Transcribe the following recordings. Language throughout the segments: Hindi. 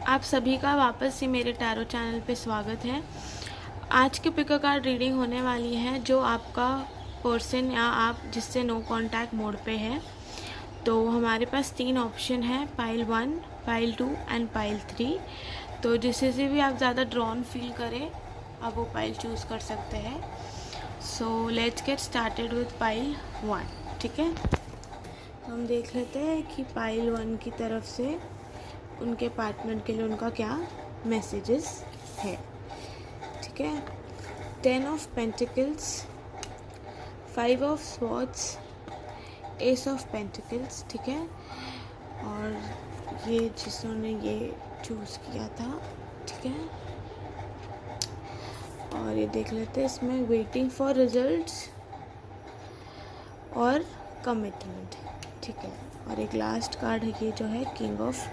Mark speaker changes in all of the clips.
Speaker 1: आप सभी का वापस से मेरे टैरो चैनल पे स्वागत है। आज के पिक कार्ड रीडिंग होने वाली है जो आपका पर्सन या आप जिससे नो कांटेक्ट मोड पे है। तो हमारे पास 3 ऑप्शन है, पाइल 1, पाइल 2 एंड पाइल 3। तो जिससे से भी आप ज़्यादा ड्रॉन फील करें आप वो पाइल चूज़ कर सकते हैं। So let's get started with pile 1। ठीक है, हम देख लेते हैं कि पाइल 1 की तरफ से उनके पार्टनर के लिए उनका क्या मैसेजेस है। ठीक है, 10 of pentacles, 5 of swords, S of pentacles. ठीक है, और ये जिन्होंने ये चूज़ किया था। ठीक है, और ये देख लेते हैं इसमें वेटिंग फॉर रिजल्ट्स और कमिटमेंट। ठीक है, और एक लास्ट कार्ड है ये जो है किंग ऑफ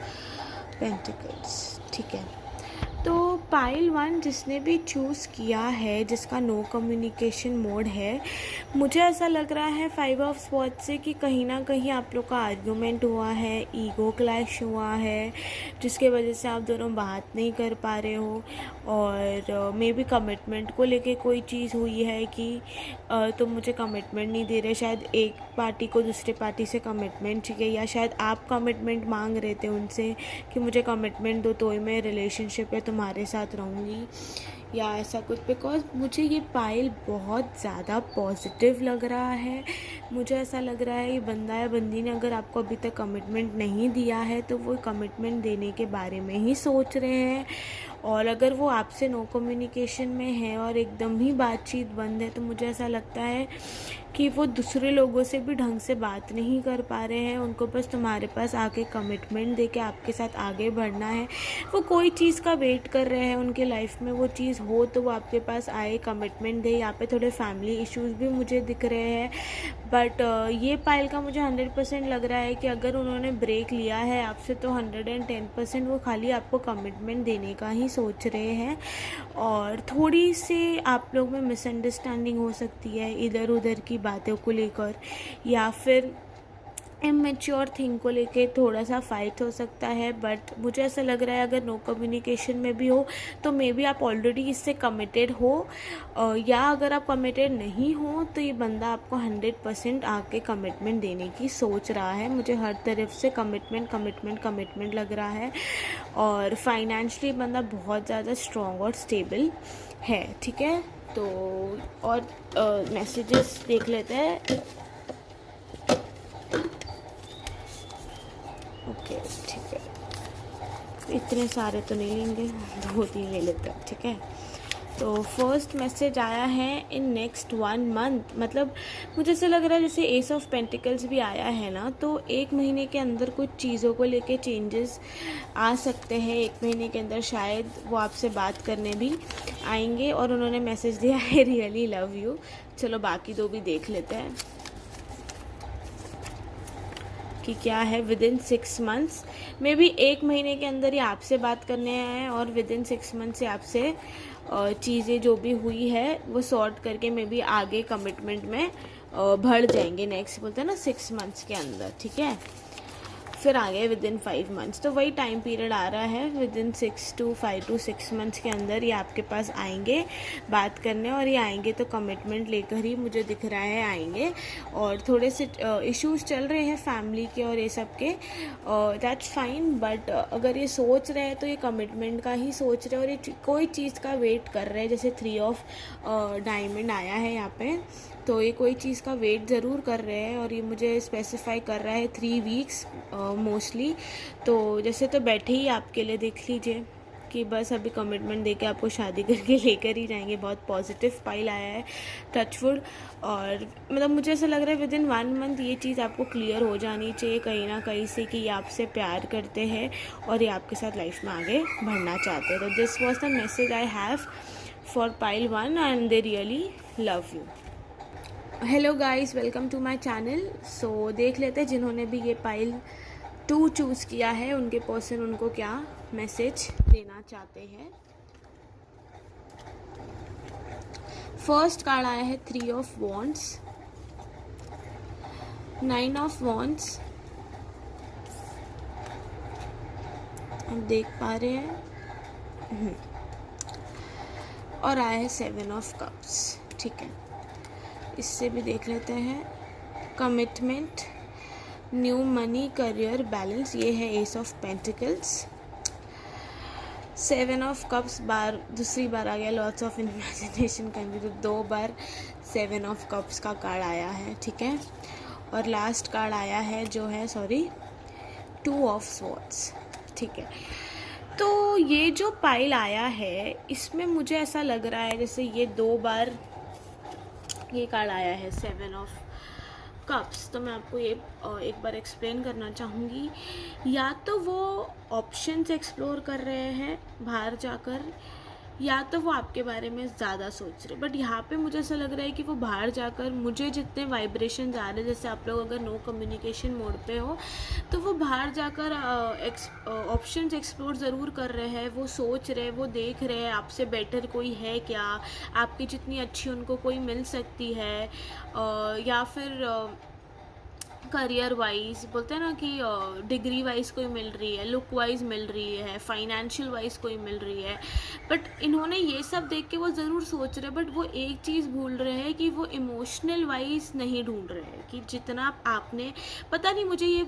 Speaker 1: पेंटिकल्स। ठीक है, तो पाइल 1 जिसने भी चूज़ किया है, जिसका नो कम्युनिकेशन मोड है, मुझे ऐसा लग रहा है 5 ऑफ स्वॉर्ड्स से कि कहीं ना कहीं आप लोग का आर्ग्यूमेंट हुआ है, ईगो क्लैश हुआ है, जिसके वजह से आप दोनों बात नहीं कर पा रहे हो। और मे बी कमिटमेंट को लेके कोई चीज़ हुई है कि तुम मुझे कमिटमेंट नहीं दे रहे। शायद एक पार्टी को दूसरे पार्टी से कमिटमेंट चाहिए, या शायद आप कमिटमेंट मांग रहे थे उनसे कि मुझे कमिटमेंट दो तो ही मैं रिलेशनशिप में तुम्हारे साथ रहूँगी, या ऐसा कुछ। बिकॉज मुझे ये पाइल बहुत ज़्यादा पॉजिटिव लग रहा है। मुझे ऐसा लग रहा है ये बंदा या बंदी ने अगर आपको अभी तक कमिटमेंट नहीं दिया है तो वो कमिटमेंट देने के बारे में ही सोच रहे हैं। और अगर वो आपसे नो कम्युनिकेशन में है और एकदम ही बातचीत बंद है तो मुझे ऐसा लगता है कि वो दूसरे लोगों से भी ढंग से बात नहीं कर पा रहे हैं। उनको बस तुम्हारे पास आके कमिटमेंट दे के आपके साथ आगे बढ़ना है। वो कोई चीज़ का वेट कर रहे हैं, उनके लाइफ में वो चीज़ हो तो वो आपके पास आए, कमिटमेंट दे। यहाँ पे थोड़े फैमिली इश्यूज भी मुझे दिख रहे हैं, बट ये पाइल का मुझे 100% लग रहा है कि अगर उन्होंने ब्रेक लिया है आपसे तो 110% वो खाली आपको कमिटमेंट देने का ही सोच रहे हैं। और थोड़ी सी आप लोग में मिसअंडरस्टैंडिंग हो सकती है इधर उधर की बातों को लेकर, या फिर इमेच्योर थिंग को लेके थोड़ा सा फाइट हो सकता है। बट मुझे ऐसा लग रहा है अगर नो कम्युनिकेशन में भी हो तो मे बी आप ऑलरेडी इससे कमिटेड हो, या अगर आप कमिटेड नहीं हो तो ये बंदा आपको 100% आके कमिटमेंट देने की सोच रहा है। मुझे हर तरफ से कमिटमेंट कमिटमेंट कमिटमेंट लग रहा है। और फाइनेंशियली बंदा बहुत ज़्यादा स्ट्रॉन्ग और स्टेबल है। ठीक है, तो और मैसेजेस देख लेते हैं। ओके ठीक है, इतने सारे तो नहीं लेंगे, 2-3 ले लेते हैं। ठीक है, तो फर्स्ट मैसेज आया है इन नेक्स्ट 1 मंथ। मतलब मुझे ऐसा लग रहा है जैसे एस ऑफ पेंटिकल्स भी आया है ना, तो 1 महीने के अंदर कुछ चीज़ों को लेके चेंजेस आ सकते हैं। 1 महीने के अंदर शायद वो आपसे बात करने भी आएंगे। और उन्होंने मैसेज दिया है रियली लव यू। चलो बाकी 2 भी देख लेते हैं कि क्या है। With in 6 months, may be 1 महीने के अंदर ही आपसे बात करने आए हैं, और विद इन 6 मंथ से आपसे चीज़ें जो भी हुई है वो सॉर्ट करके मे बी आगे कमिटमेंट में बढ़ जाएंगे। नेक्स्ट बोलते हैं ना 6 मंथ्स के अंदर। ठीक है, फिर आ गए विद इन 5 मंथ्स, तो वही टाइम पीरियड आ रहा है। विद इन 5 to 6 मंथ्स के अंदर ये आपके पास आएंगे बात करने, और ये आएंगे तो कमिटमेंट लेकर ही मुझे दिख रहा है आएंगे। और थोड़े से इश्यूज चल रहे हैं फैमिली के और ये सब के, दैट्स फाइन। बट अगर ये सोच रहे हैं तो ये कमिटमेंट का ही सोच रहे हैं, और ये कोई चीज़ का वेट कर रहे हैं। जैसे 3 ऑफ डायमंड आया है यहाँ पे, तो ये कोई चीज़ का वेट ज़रूर कर रहे हैं। और ये मुझे स्पेसिफाई कर रहा है 3 वीक्स मोस्टली। तो जैसे तो बैठे ही आपके लिए देख लीजिए कि बस अभी कमिटमेंट देके आपको शादी करके लेकर ही जाएंगे। बहुत पॉजिटिव पाइल आया है, टचवुड। और मतलब मुझे ऐसा लग रहा है विद इन 1 मंथ ये चीज़ आपको क्लियर हो जानी चाहिए कहीं ना कहीं से कि ये आपसे प्यार करते हैं और ये आपके साथ लाइफ में आगे बढ़ना चाहते हैं। तो this was the message I have for pile 1 and they really love you. Hello guys, welcome to my channel. So देख लेते हैं जिन्होंने भी ये पाइल 2 चूज़ किया है उनके पर्सन उनको क्या मैसेज देना चाहते हैं। फर्स्ट कार्ड आया है 3 ऑफ वॉन्ड्स, 9 ऑफ वॉन्ड्स, आप देख पा रहे हैं। और आया है 7 ऑफ कप्स, ठीक है। इससे भी देख लेते हैं। Commitment, new money, career, balance, ये है S of pentacles. 7 of cups दूसरी बार आ गया। लॉट्स ऑफ इमेजिनेशन करनी, तो 2 बार 7 ऑफ कप्स का कार्ड आया है, ठीक है। और लास्ट कार्ड आया है जो है 2 ऑफ स्वॉर्ड्स, ठीक है। तो ये जो पाइल आया है इसमें मुझे ऐसा लग रहा है जैसे ये 2 बार ये कार्ड आया है 7 ऑफ कप्स। तो मैं आपको ये एक बार एक्सप्लेन करना चाहूँगी। या तो वो ऑप्शंस एक्सप्लोर कर रहे हैं बाहर जाकर, या तो वो आपके बारे में ज़्यादा सोच रहे। बट यहाँ पे मुझे ऐसा लग रहा है कि वो बाहर जाकर, मुझे जितने वाइब्रेशन आ रहे हैं, जैसे आप लोग अगर नो कम्युनिकेशन मोड पे हो तो वो बाहर जाकर ऑप्शंस एक्सप्लोर ज़रूर कर रहे हैं। वो सोच रहे, वो देख रहे हैं आपसे बेटर कोई है क्या, आपकी जितनी अच्छी उनको कोई मिल सकती है, या फिर करियर वाइज बोलते हैं ना कि डिग्री वाइज कोई मिल रही है, लुक वाइज मिल रही है, फाइनेंशियल वाइज कोई मिल रही है। बट इन्होंने ये सब देख के वो ज़रूर सोच रहे, बट वो एक चीज़ भूल रहे हैं कि वो इमोशनल वाइज नहीं ढूंढ रहे हैं। कि जितना आपने, पता नहीं मुझे ये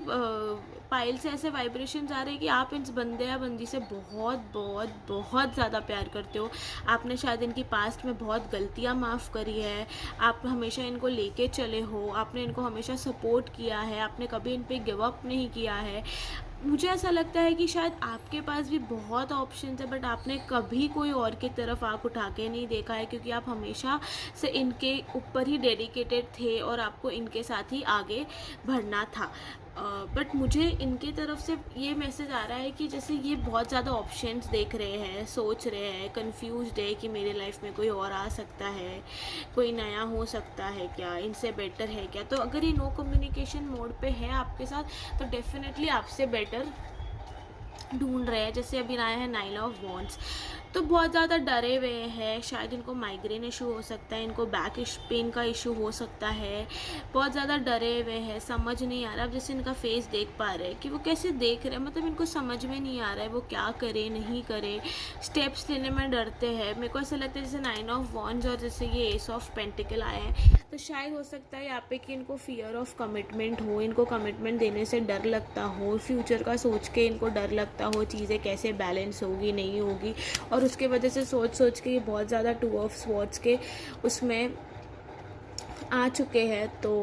Speaker 1: पाइल से ऐसे वाइब्रेशंस आ रहे हैं कि आप इस बंदे या बंदी से बहुत बहुत बहुत ज़्यादा प्यार करते हो। आपने शायद इनकी पास्ट में बहुत गलतियाँ माफ़ करी है, आप हमेशा इनको लेके चले हो, आपने इनको हमेशा सपोर्ट किया है, आपने कभी इन पे गिव अप नहीं किया है। मुझे ऐसा लगता है कि शायद आपके पास भी बहुत ऑप्शंस है, बट आपने कभी कोई और की तरफ आँख उठा के नहीं देखा है, क्योंकि आप हमेशा से इनके ऊपर ही डेडिकेटेड थे और आपको इनके साथ ही आगे बढ़ना था। बट मुझे इनके तरफ से ये मैसेज आ रहा है कि जैसे ये बहुत ज़्यादा ऑप्शंस देख रहे हैं, सोच रहे हैं, कंफ्यूज्ड है कि मेरे लाइफ में कोई और आ सकता है, कोई नया हो सकता है क्या, इनसे बेटर है क्या। तो अगर ये नो कम्युनिकेशन मोड पे है आपके साथ तो डेफिनेटली आपसे बेटर ढूंढ रहे हैं। जैसे अभी आया है 9 ऑफ वॉन्ड्स, तो बहुत ज़्यादा डरे हुए हैं। शायद इनको माइग्रेन इशू हो सकता है, इनको बैक पेन का इशू हो सकता है। बहुत ज़्यादा डरे हुए हैं, समझ नहीं आ रहा। अब जैसे इनका फेस देख पा रहे हैं कि वो कैसे देख रहे हैं, मतलब इनको समझ में नहीं आ रहा है वो क्या करे नहीं करे, स्टेप्स लेने में डरते हैं। मेरे को ऐसा लगता है जैसे 9 ऑफ वॉन्ड्स और जैसे ये एस ऑफ पेंटिकल आए हैं, तो शायद हो सकता है यहाँ पे कि इनको फियर ऑफ कमिटमेंट हो, इनको कमिटमेंट देने से डर लगता हो, फ्यूचर का सोच के इनको डर लगता हो, चीज़ें कैसे बैलेंस होगी नहीं होगी, और उसके वजह से सोच के ये बहुत ज़्यादा 2 ऑफ स्वॉर्ड्स के उसमें आ चुके हैं। तो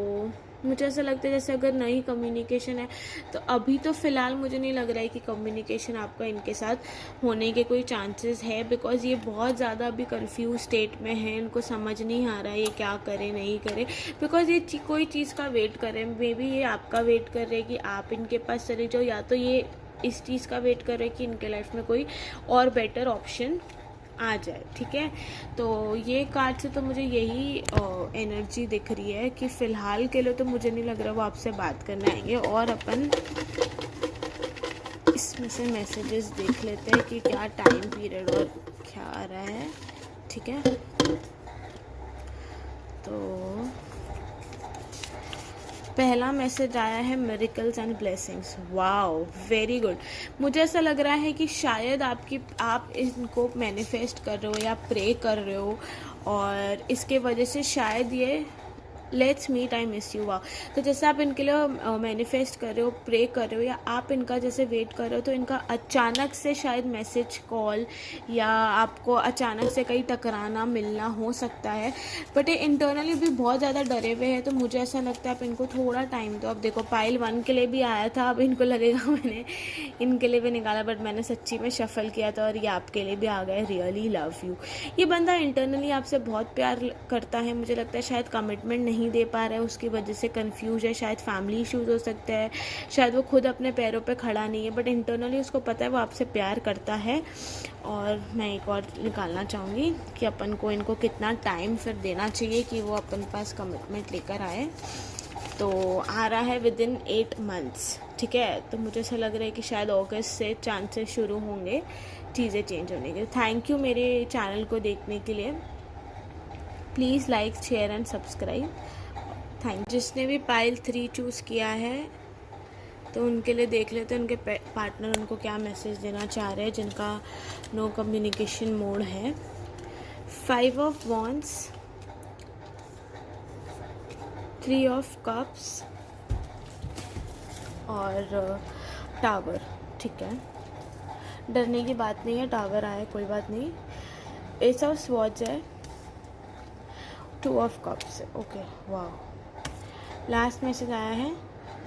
Speaker 1: मुझे ऐसा लगता है जैसे अगर नई कम्युनिकेशन है तो अभी तो फ़िलहाल मुझे नहीं लग रहा है कि कम्युनिकेशन आपका इनके साथ होने के कोई चांसेस है, बिकॉज़ ये बहुत ज़्यादा अभी कंफ्यूज स्टेट में है। इनको समझ नहीं आ रहा है ये क्या करे नहीं करे, बिकॉज़ ये कोई चीज़ का वेट कर रहे हैं। मे बी ये आपका वेट कर रहे हैं कि आप इनके पास चले जाओ, या तो ये इस चीज़ का वेट कर रहे हैं कि इनके लाइफ में कोई और बेटर ऑप्शन आ जाए, ठीक है। तो ये कार्ड से तो मुझे यही एनर्जी दिख रही है कि फ़िलहाल के लिए तो मुझे नहीं लग रहा वो आपसे बात करने आएंगे। और अपन इसमें से मैसेजेस देख लेते हैं कि क्या टाइम पीरियड और क्या आ रहा है, ठीक है। तो पहला मैसेज आया है miracles and blessings. Wow, very good. मुझे ऐसा लग रहा है कि शायद आप इनको मैनिफेस्ट कर रहे हो या प्रे कर रहे हो, और इसके वजह से शायद ये let's meet I miss you. वाह, तो जैसे आप इनके लिए मैनिफेस्ट कर रहे हो, प्रे कर रहे हो, या आप इनका जैसे वेट कर रहे हो, तो इनका अचानक से शायद मैसेज, कॉल, या आपको अचानक से कहीं टकराना मिलना हो सकता है। बट ये इंटरनली भी बहुत ज़्यादा डरे हुए हैं, तो मुझे ऐसा लगता है आप इनको थोड़ा टाइम दो। अब देखो पाइल 1 के लिए भी आया था, अब इनको लगेगा मैंने इनके लिए भी निकाला, बट मैंने सच्ची में शफल किया था और ये आपके लिए भी आ गया। Really love you. ये बंदा इंटरनली आपसे बहुत प्यार करता है। मुझे लगता है शायद कमिटमेंट नहीं दे पा रहा है, उसकी वजह से कंफ्यूज है, शायद फैमिली इश्यूज हो सकते हैं, शायद वो खुद अपने पैरों पे खड़ा नहीं है, बट इंटरनली उसको पता है वो आपसे प्यार करता है। और मैं एक और निकालना चाहूँगी कि अपन को इनको कितना टाइम फिर देना चाहिए कि वो अपन पास कमिटमेंट लेकर आए। तो आ रहा है विदिन 8 मंथ्स, ठीक है। तो मुझे ऐसा लग रहा है कि शायद अगस्त से चांसेस शुरू होंगे चीज़ें चेंज होने के। थैंक यू मेरे चैनल को देखने के लिए। Please like, share and subscribe. Thank. जिसने भी पाइल 3 चूज़ किया है तो उनके लिए देख लेते हैं उनके पार्टनर उनको क्या मैसेज देना चाह रहे हैं जिनका नो कम्युनिकेशन मोड है। 5 ऑफ वॉन्ड्स, 3 ऑफ कप्स और टावर। ठीक है, डरने की बात नहीं है, टावर आया कोई बात नहीं। एस ऑफ स्वॉर्ड्स है, 2 ऑफ कप्स है। ओके, वाह। लास्ट मैसेज आया है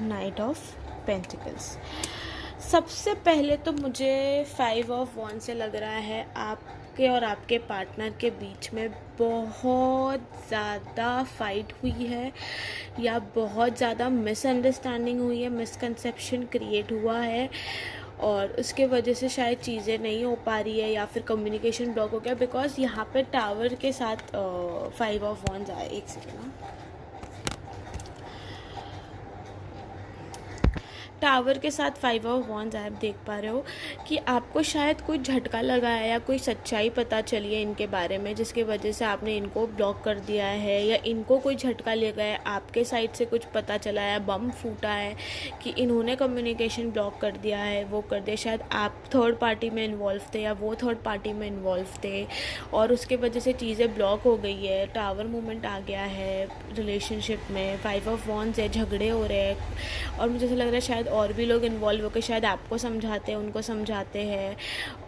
Speaker 1: नाइट ऑफ पेंटिकल्स। सबसे पहले तो मुझे 5 ऑफ वॉन्ड से लग रहा है आपके और आपके पार्टनर के बीच में बहुत ज़्यादा फाइट हुई है या बहुत ज़्यादा मिसअंडरस्टैंडिंग हुई है, मिसकंसेप्शन क्रिएट हुआ है और उसके वजह से शायद चीज़ें नहीं हो पा रही है या फिर कम्युनिकेशन ब्लॉक हो गया। बिकॉज यहाँ पे टावर के साथ 5 ऑफ वॉन्ड्स आए। एक सेकेंड, टावर के साथ 5 ऑफ वॉन्ड्स आप देख पा रहे हो कि आपको शायद कोई झटका लगा है या कोई सच्चाई पता चली है इनके बारे में जिसकी वजह से आपने इनको ब्लॉक कर दिया है या इनको कोई झटका लगा है, आपके साइड से कुछ पता चला है, बम फूटा है कि इन्होंने कम्युनिकेशन ब्लॉक कर दिया है, वो कर दिया। शायद आप थर्ड पार्टी में इन्वॉल्व थे या वो थर्ड पार्टी में इन्वॉल्व थे और उसके वजह से चीज़ें ब्लॉक हो गई है, टावर मूवमेंट आ गया है रिलेशनशिप में। 5 ऑफ वॉन्ड्स है, झगड़े हो रहे हैं और मुझे ऐसा लग रहा है शायद और भी लोग इन्वॉल्व होकर शायद आपको समझाते हैं, उनको समझाते हैं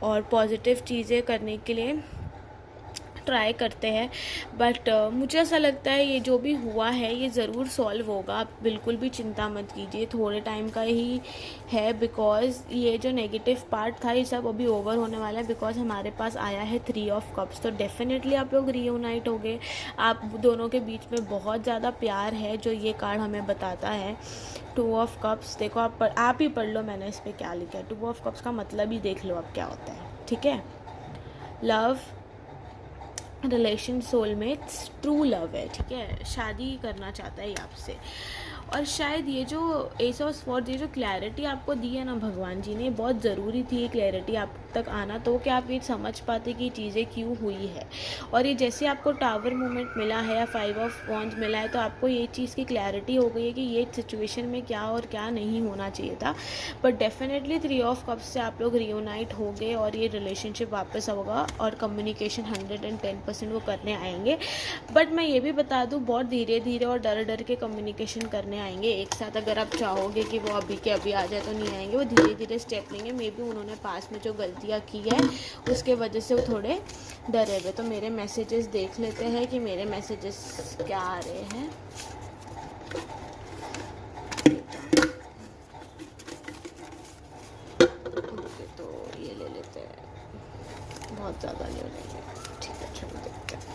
Speaker 1: और पॉजिटिव चीज़ें करने के लिए ट्राई करते हैं। बट मुझे ऐसा लगता है ये जो भी हुआ है ये ज़रूर सॉल्व होगा, आप बिल्कुल भी चिंता मत कीजिए, थोड़े टाइम का ही है। बिकॉज ये जो नेगेटिव पार्ट था ये सब अभी ओवर होने वाला है। बिकॉज हमारे पास आया है 3 ऑफ कप्स, तो डेफिनेटली आप लोग रीयूनाइट हो गए, आप दोनों के बीच में बहुत ज़्यादा प्यार है जो ये कार्ड हमें बताता है। 2 ऑफ कप्स देखो, आप ही पढ़ लो मैंने इस पर क्या लिखा है। 2 ऑफ कप्स का मतलब ही देख लो अब क्या होता है। ठीक है, love, relation, soulmates, true love है। ठीक है, शादी करना चाहता है ये आपसे। और शायद ये जो एस ऑफ स्वॉर्ड्स, ये जो क्लैरिटी आपको दी है ना भगवान जी ने, बहुत ज़रूरी थी ये क्लैरिटी आप तक आना, तो कि आप ये समझ पाते कि चीज़ें क्यों हुई है। और ये जैसे आपको टावर मूवमेंट मिला है या 5 ऑफ वॉन्ड्स मिला है तो आपको ये चीज़ की क्लैरिटी हो गई है कि ये सिचुएशन में क्या और क्या नहीं होना चाहिए था। बट डेफिनेटली 3 ऑफ कप्स से आप लोग रीयूनाइट हो गए और ये रिलेशनशिप वापस होगा और कम्युनिकेशन 110% वो करने आएंगे। बट मैं ये भी बता दूँ, बहुत धीरे धीरे और डर डर के कम्युनिकेशन करने आएंगे एक साथ। अगर आप चाहोगे कि वो अभी के अभी आ जाए तो नहीं आएंगे, वो धीरे धीरे स्टेप लेंगे। मे बी उन्होंने पास में जो गलतियाँ की है उसके वजह से वो थोड़े डरे हुए। तो मेरे मैसेजेस देख लेते हैं कि मेरे मैसेजेस क्या आ रहे हैं। ओके, तो ये ले लेते हैं, बहुत ज़्यादा नहीं लेंगे। ठीक है, चलो देखते हैं।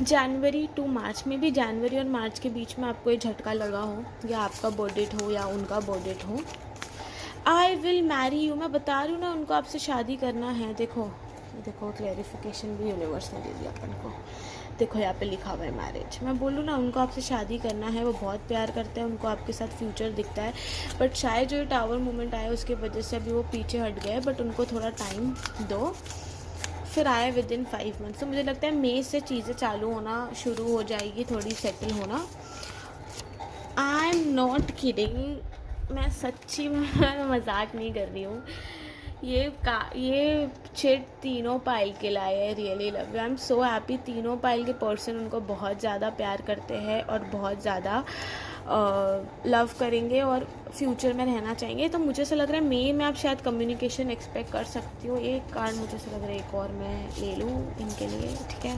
Speaker 1: जनवरी टू मार्च में भी, जनवरी और मार्च के बीच में आपको ये झटका लगा हो या आपका बर्थ डेट हो या उनका बर्थ डेट हो। आई विल मैरी यू, मैं बता रही हूँ ना उनको आपसे शादी करना है। देखो देखो, क्लैरिफिकेशन भी यूनिवर्स ने दे दिया अपन को। देखो यहाँ पे लिखा हुआ है मैरिज। मैं बोलूँ ना उनको आपसे शादी करना है, वो बहुत प्यार करते हैं, उनको आपके साथ फ्यूचर दिखता है। बट शायद जो टावर मूवमेंट आया उसकी वजह से अभी वो पीछे हट गए, बट उनको थोड़ा टाइम दो, फिर आए विद इन 5 मंथ्स। तो मुझे लगता है मई से चीज़ें चालू होना शुरू हो जाएगी, थोड़ी सेटल होना। आई एम नॉट किडिंग, मैं सच्ची में मजाक नहीं कर रही हूँ। ये चिट तीनों पाइल के लाए है, really love you, I am so happy. तीनों पाइल के पर्सन उनको बहुत ज़्यादा प्यार करते हैं और बहुत ज़्यादा लव करेंगे और फ्यूचर में रहना चाहेंगे। तो मुझे ऐसा लग रहा है मई में आप शायद कम्युनिकेशन एक्सपेक्ट कर सकती हो। एक कार्ड मुझे ऐसा लग रहा है एक और मैं ले लूँ इनके लिए। ठीक है,